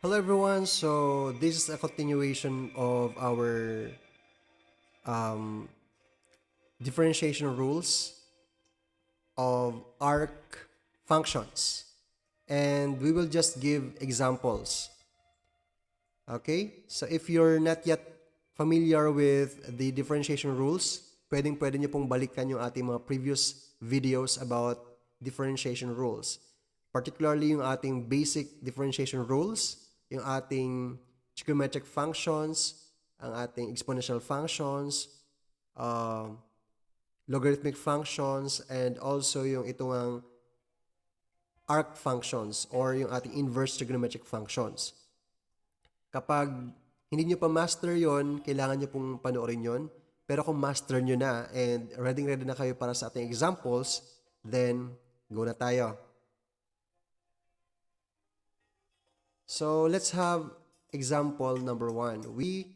Hello everyone, so this is a continuation of our um, differentiation rules of arc functions, and we will just give examples. Okay, so if you're not yet familiar with the differentiation rules, pwede nyo pong balikan yung ating mga previous videos about differentiation rules. Particularly yung ating basic differentiation rules, yung ating trigonometric functions, ang ating exponential functions, logarithmic functions, and also yung itong arc functions or yung ating inverse trigonometric functions. Kapag hindi nyo pa master yon, kailangan nyo pong panoorin yon. Pero kung master nyo na and ready na kayo para sa ating examples, then go na tayo. So let's have example number 1. We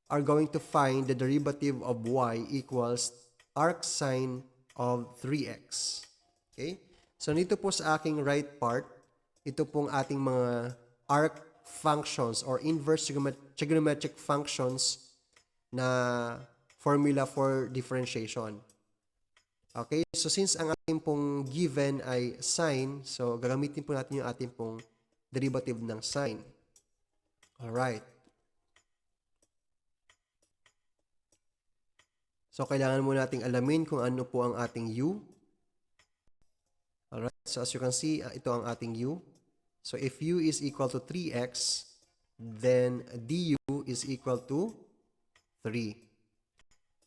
are going to find the derivative of y equals arc sine of 3x. Okay? So nito po sa aking right part, ito pong ating mga arc functions or inverse trigonometric functions na formula for differentiation. Okay? So since ang ating pong given ay sine, so gagamitin po natin yung ating pong derivative ng sine. Alright. So kailangan muna nating alamin kung ano po ang ating u. Alright. So as you can see, ito ang ating u. So if u is equal to 3x, then du is equal to 3.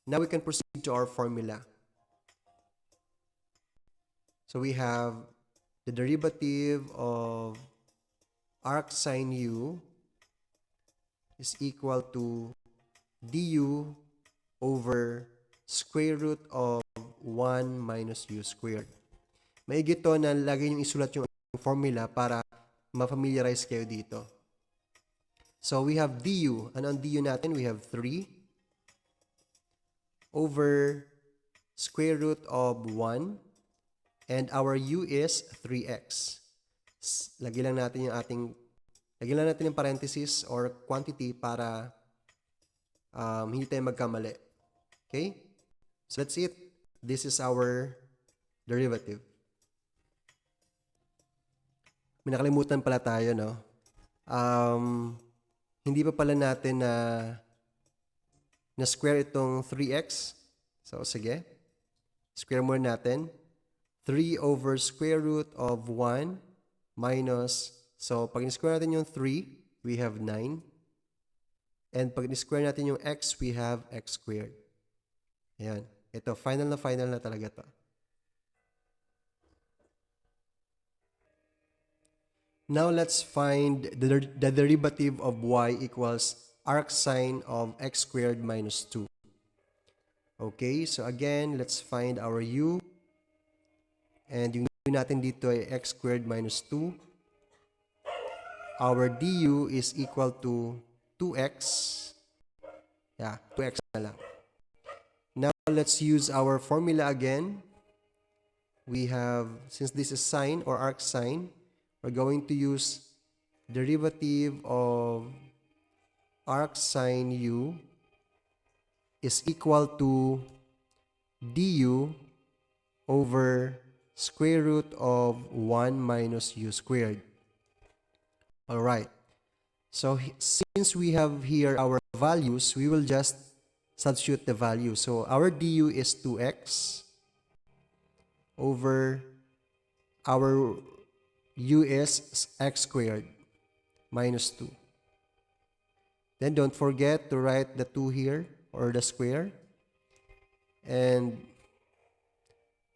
Now we can proceed to our formula. So we have the derivative of arc sine u is equal to du over square root of 1 minus u squared. Maigit to na lagi nyo isulat yung formula para ma-familiarize kayo dito. So we have du. Ano ang du natin? We have 3 over square root of 1 and our u is 3x. Lagyan lang natin yung parenthesis or quantity para hindi tayo magkamali. Okay? So that's it. This is our derivative. May nakalimutan pala tayo, no? Hindi pa pala natin na square itong 3x. So, sige. Square muna natin. 3 over square root of 1 minus, so pag in-square natin yung 3, we have 9. And pag in-square natin yung x, we have x squared. Ayan. Ito, final na talaga to. Now, let's find the derivative of y equals arc sine of x squared minus 2. Okay, so again, let's find our u. And yung u natin dito ay x squared minus 2. Our du is equal to 2x. Yeah, 2x na lang. Now, let's use our formula again. We have, since this is sine or arc sine, we're going to use derivative of arc sine u is equal to du over square root of 1 minus u squared. Alright. So, since we have here our values, we will just substitute the value. So, our du is 2x over our u is x squared minus 2. Then, don't forget to write the 2 here or the square. And,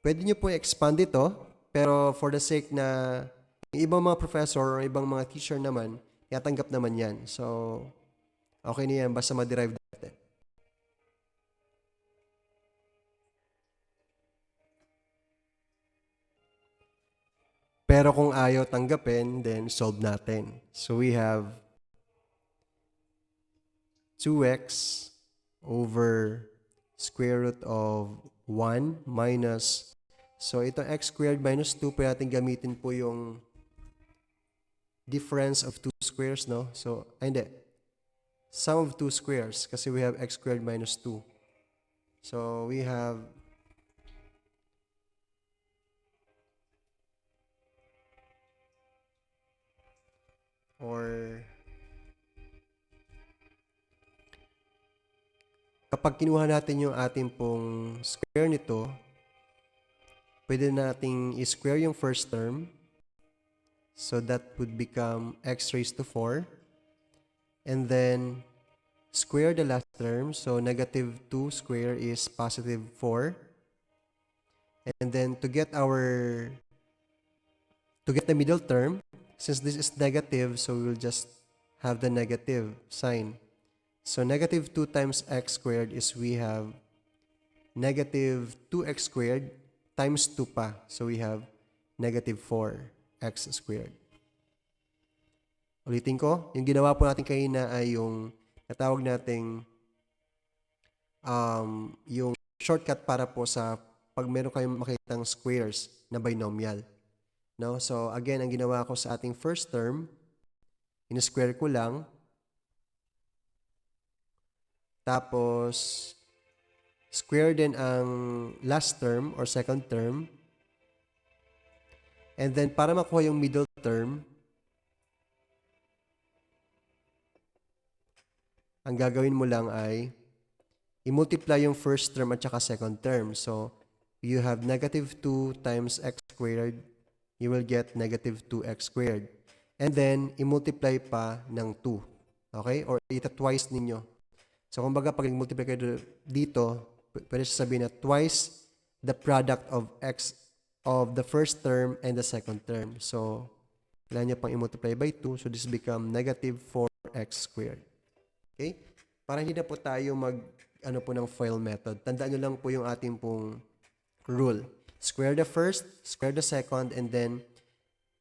pwede nyo po expand ito, pero for the sake na yung ibang mga professor or ibang mga teacher naman, yatanggap naman yan. So, okay na yan, basta ma-derive natin. Pero kung ayaw tanggapin, then solve natin. So, we have 2x over square root of 1 minus, so itong x squared minus 2, pwede natin gamitin po yung difference of two squares, no? So, hindi. Sum of two squares kasi we have x squared minus 2. So, we have kapag kinuha natin yung ating pong square nito, pwede nating i-square yung first term. So that would become x raised to 4. And then square the last term. So negative 2 square is positive 4. And then to get the middle term, since this is negative, so we will just have the negative sign. So negative 2 times x squared is we have negative 2x squared times 2 pa. So we have negative 4x squared. Ulitin ko, yung ginawa po natin kanina ay yung natawag nating yung shortcut para po sa pag meron kayong makitang squares na binomial. No? So again, ang ginawa ko sa ating first term, in-square ko lang. Tapos, square din ang last term or second term. And then, para makuha yung middle term, ang gagawin mo lang ay i-multiply yung first term at saka second term. So, you have negative 2 times x squared, you will get negative 2x squared. And then, i-multiply pa ng 2. Okay? Or ita-twice ninyo. So, kumbaga, pag i-multiply kayo dito, pwede sabihin na twice the product of x of the first term and the second term. So, kailangan nyo pang i-multiply by 2. So, this become negative 4x squared. Okay? Para hindi na po tayo ng FOIL method. Tandaan nyo lang po yung ating pong rule. Square the first, square the second, and then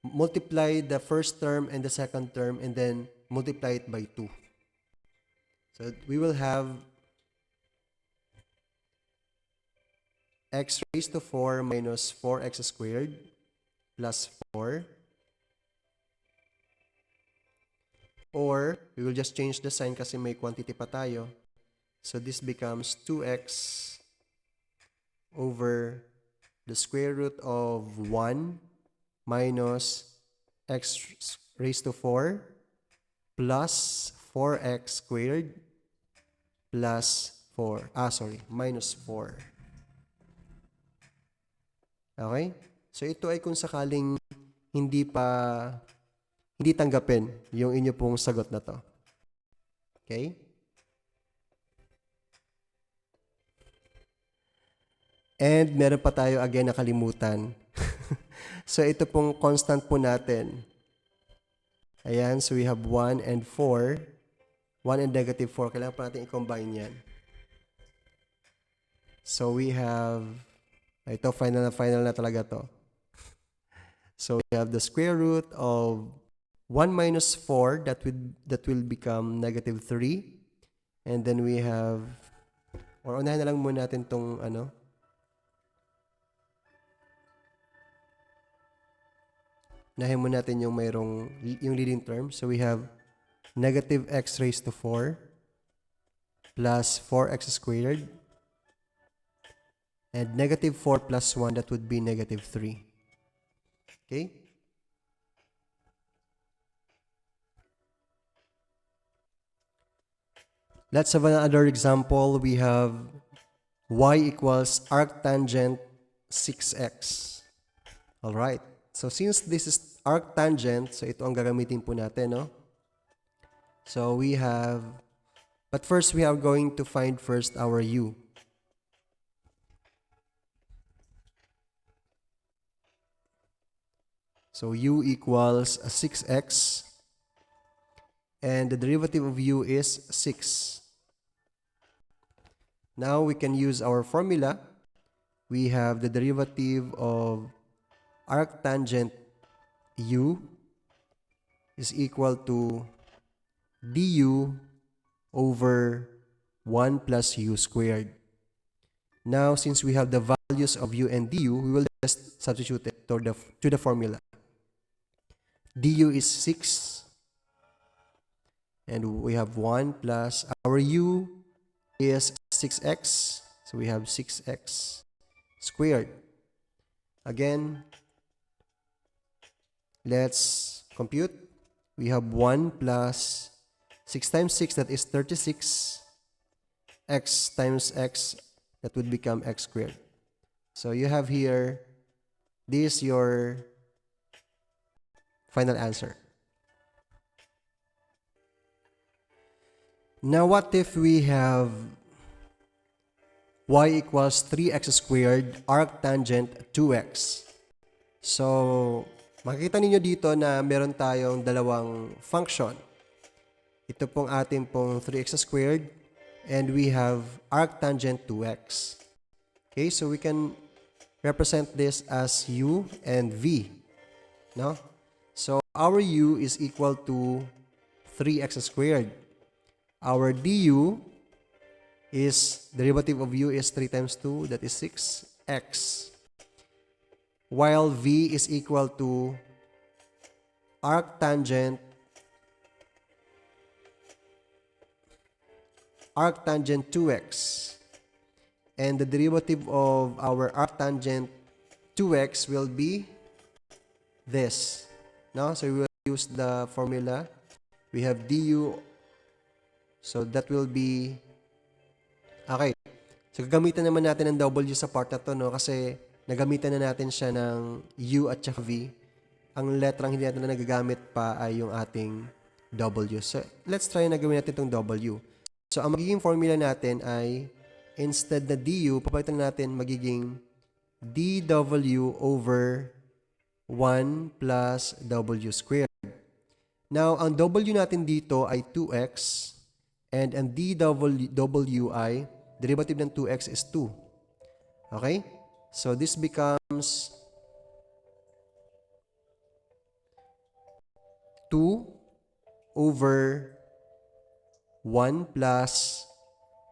multiply the first term and the second term, and then multiply it by 2. So, we will have x raised to 4 minus 4x squared plus 4. Or, we will just change the sign kasi may quantity pa tayo. So, this becomes 2x over the square root of 1 minus x raised to 4 plus 4x squared plus 4. Minus 4. Okay? So, ito ay kung sakaling hindi tanggapin yung inyo pong sagot na to. Okay? And meron pa tayo again nakalimutan. So, ito pong constant po natin. Ayan, so we have 1 and 4. 1 and negative 4. Kailangan pa natin i-combine yan. So, we have, ito, final na talaga to. So, we have the square root of 1 minus 4, that will become negative 3. And then we have, or unahin na lang muna natin itong, unahin muna natin yung yung leading term. So, we have negative x raised to 4 plus 4x squared. And negative 4 plus 1, that would be negative 3. Okay? Let's have another example. We have y equals arctangent 6x. Alright. So, since this is arctangent, so ito ang gagamitin po natin, no? So, we have, but first we are going to find first our u. So, u equals 6x, and the derivative of u is 6. Now, we can use our formula. We have the derivative of arctangent u is equal to du over 1 plus u squared. Now, since we have the values of u and du, we will just substitute it to the formula. du is 6. And we have 1 plus our u is 6x. So we have 6x squared. Again, let's compute. We have 1 plus 6 times 6, that is 36. X times x, that would become x squared. So you have here, this is your final answer. Now what if we have y equals 3x squared arc tangent 2x? So, makikita ninyo dito na meron tayong dalawang function. Ito pong ating pong 3x squared and we have arc tangent 2x. Okay, so we can represent this as u and v. No? So, our u is equal to 3x squared. Our du is, derivative of u is 3 times 2, that is 6x. While v is equal to arc tangent 2x. And the derivative of our arc tangent 2x will be this. No? So we will use the formula. We have du. So that will be, okay. So gagamitan naman natin ng w sa part na to, no? Kasi nagamitan na natin siya ng u at saka v. Ang letrang hindi natin na nagagamit pa ay yung ating w. So let's try na gawin natin itong w. So ang magiging formula natin ay, instead na du, papalitan natin magiging dw over 1 plus w squared. Now, ang w natin dito ay 2x and ang dw ay, derivative ng 2x is 2. Okay? So this becomes 2 over 1 plus,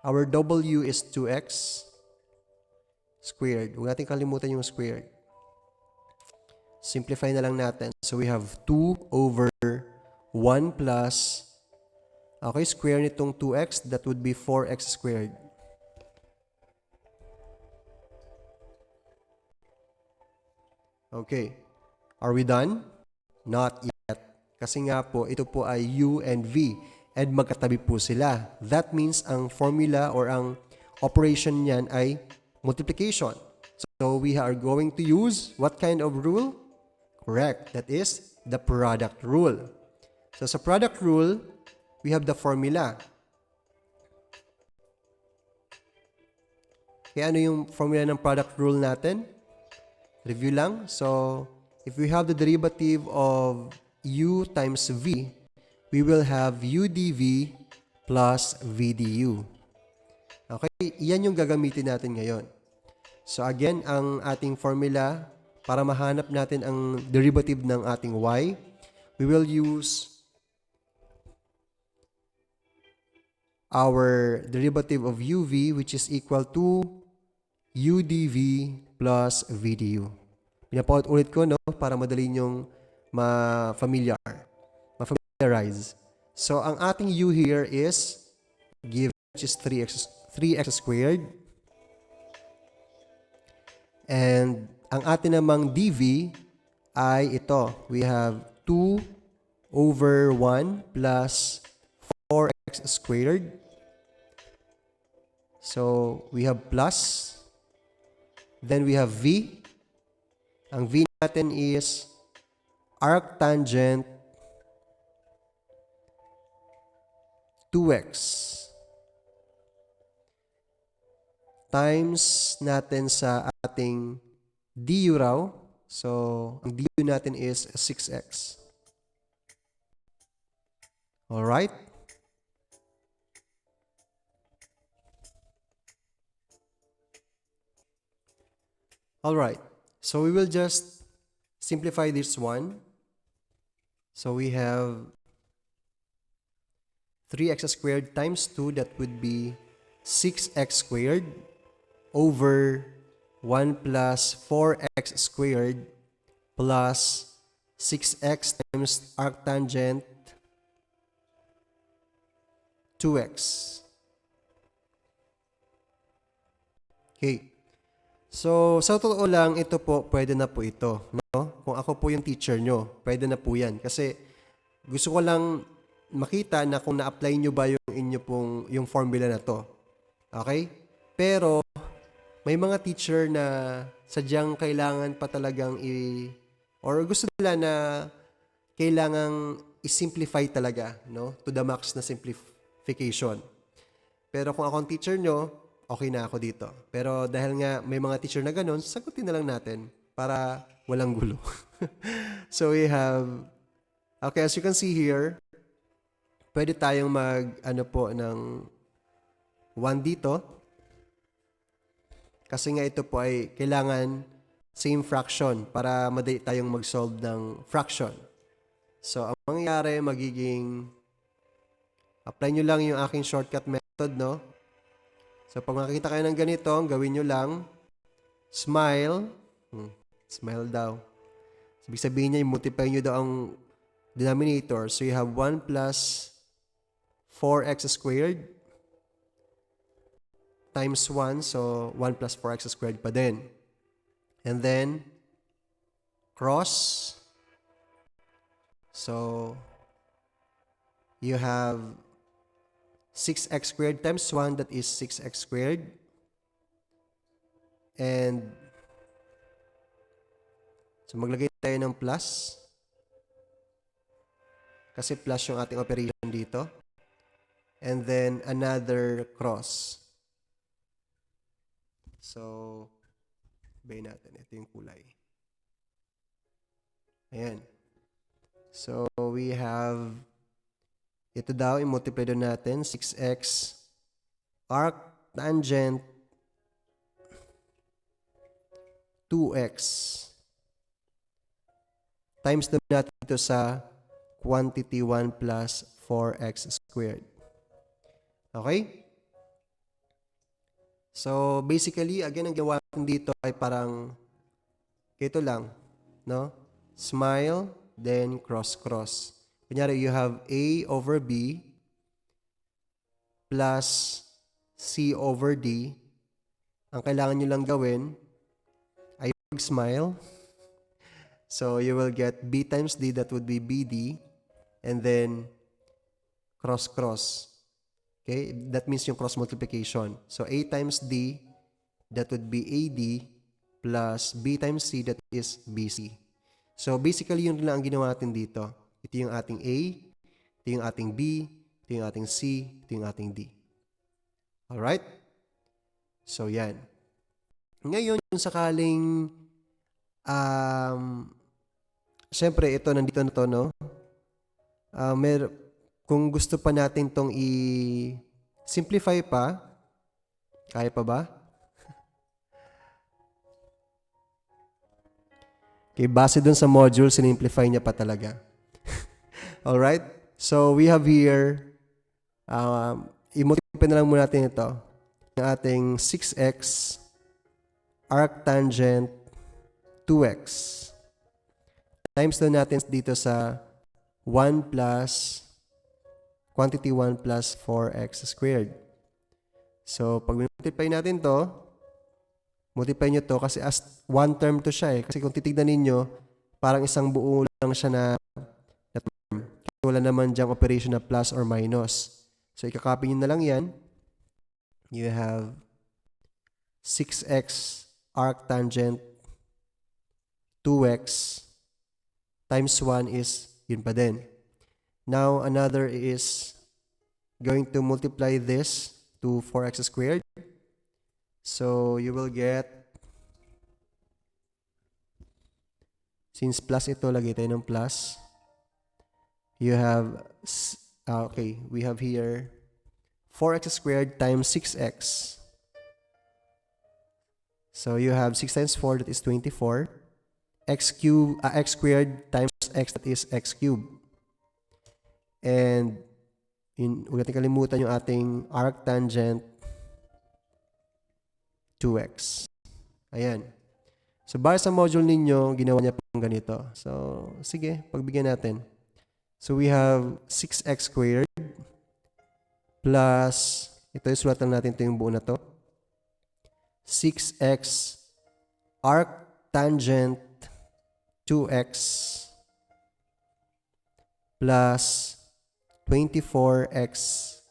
our w is 2x squared. Huwag natin kalimutan yung squared. Simplify na lang natin. So we have 2 over 1 plus, okay, square nitong 2x, that would be 4x squared. Okay. Are we done? Not yet. Kasi nga po, ito po ay u and v. And magkatabi po sila. That means ang formula or ang operation niyan ay multiplication. So we are going to use what kind of rule? Correct. That is the product rule. So sa product rule, we have the formula. Kaya ano yung formula ng product rule natin? Review lang. So if we have the derivative of u times v, we will have u dv plus v du. Okay, yan yung gagamitin natin ngayon. So again, ang ating formula para mahanap natin ang derivative ng ating y, we will use our derivative of uv, which is equal to u dv plus v du. Pinapaulit ko, no, para madali nyong ma-familiarize. So ang ating u here is given, which is 3x squared. And ang atin namang dv ay ito. We have 2 over 1 plus 4x squared. So we have plus. Then we have v. Ang v natin is arc tangent 2x times natin sa ating du raw. So, ang du natin is 6x. Alright? Alright. So, we will just simplify this one. So, we have 3x squared times 2, that would be 6x squared over 1 plus 4x squared plus 6x times arctangent 2x. Okay. So, sa totoo lang, ito po, pwede na po ito. No? Kung ako po yung teacher nyo, pwede na po yan. Kasi gusto ko lang makita na kung na-apply nyo ba yung inyo pong, yung formula na to. Okay? Pero, may mga teacher na sadyang kailangan pa talagang or gusto nila na kailangang i-simplify talaga, no? To the max na simplification. Pero kung ako ang teacher nyo, okay na ako dito. Pero dahil nga may mga teacher na ganun, sagutin na lang natin para walang gulo. So we have, okay, as you can see here, pwede tayong ng 1 dito. Kasi nga ito po ay kailangan same fraction para madali tayong mag-solve ng fraction. So ang mangyayari, magiging, apply nyo lang yung aking shortcut method, no? So, pag makikita kayo ng ganito, gawin nyo lang, smile, smile daw. So, ibig sabihin niya, multiply nyo daw ang denominator. So, you have 1 plus 4x squared times 1. So, 1 plus 4x squared pa din. And then, cross. So, you have 6x squared times 1, that is 6x squared. And, so maglagay tayo ng plus. Kasi plus yung ating operation dito. And then, another cross. So, bayin natin. Ito yung kulay. Ayan. So, we have ito daw, i-multiply doon natin, 6x arctangent 2x times doon natin ito sa quantity 1 plus 4x squared. Okay? So, basically, again, ang gawa natin dito ay parang ito lang, no? Smile, then cross-cross. Kunyari, you have A over B plus C over D. Ang kailangan nyo lang gawin ay mag-smile. So, you will get B times D, that would be BD. And then, cross-cross. Okay? That means yung cross multiplication. So, A times D, that would be AD, plus B times C, that is BC. So, basically, yun lang ang ginawa natin dito. Ito yung ating A, ito yung ating B, ito yung ating C, ito yung ating D. Alright? So, yan. Ngayon, yung sakaling, syempre, ito, nandito na to, no? Kung gusto pa natin tong i-simplify pa, kaya pa ba? Okay, base dun sa module, sinimplify niya pa talaga. Alright? So, we have here, i-multiply na lang muna natin ito. Yung ating 6x arctangent 2x. Times doon natin dito sa 1 plus quantity 1 plus 4x squared. So, pag multiply natin to, multiply nyo to kasi as one term to siya eh. Kasi kung titignan ninyo, parang isang buo lang siya na term. Wala naman dyang operation na plus or minus. So, ikakopy nyo na lang yan. You have 6x arctangent 2x times 1 is yun pa din. Now, another is going to multiply this to 4x squared. So, you will get, since plus ito, lagay tayo ng plus. You have, okay, we have here 4x squared times 6x. So, you have 6 times 4, that is 24. X squared times x, that is x cubed. And, huwag natin kalimutan yung ating arctangent 2x. Ayan. So, base sa module ninyo, ginawa niya po ganito. So, sige, pagbigyan natin. So, we have 6x squared plus, ito isulat lang natin ito yung buo na to. 6x arc tangent 2x plus 24x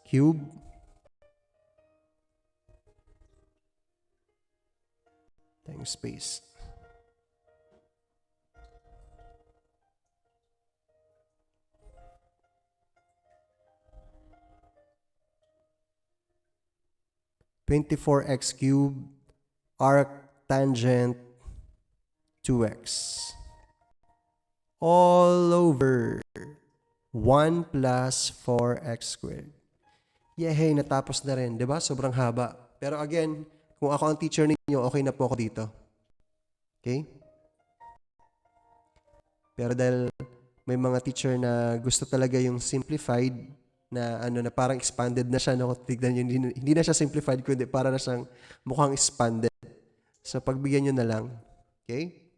cubed times space. (24x cubed arc tangent 2x all over 1 plus 4x squared. Yehey, natapos na rin. Diba? Sobrang haba. Pero again, kung ako ang teacher ninyo, okay na po ako dito. Okay? Pero dahil may mga teacher na gusto talaga yung simplified na ano na parang expanded na siya, no? Tignan nyo, hindi na siya simplified kundi para na siyang mukhang expanded. So pagbigyan nyo na lang. Okay?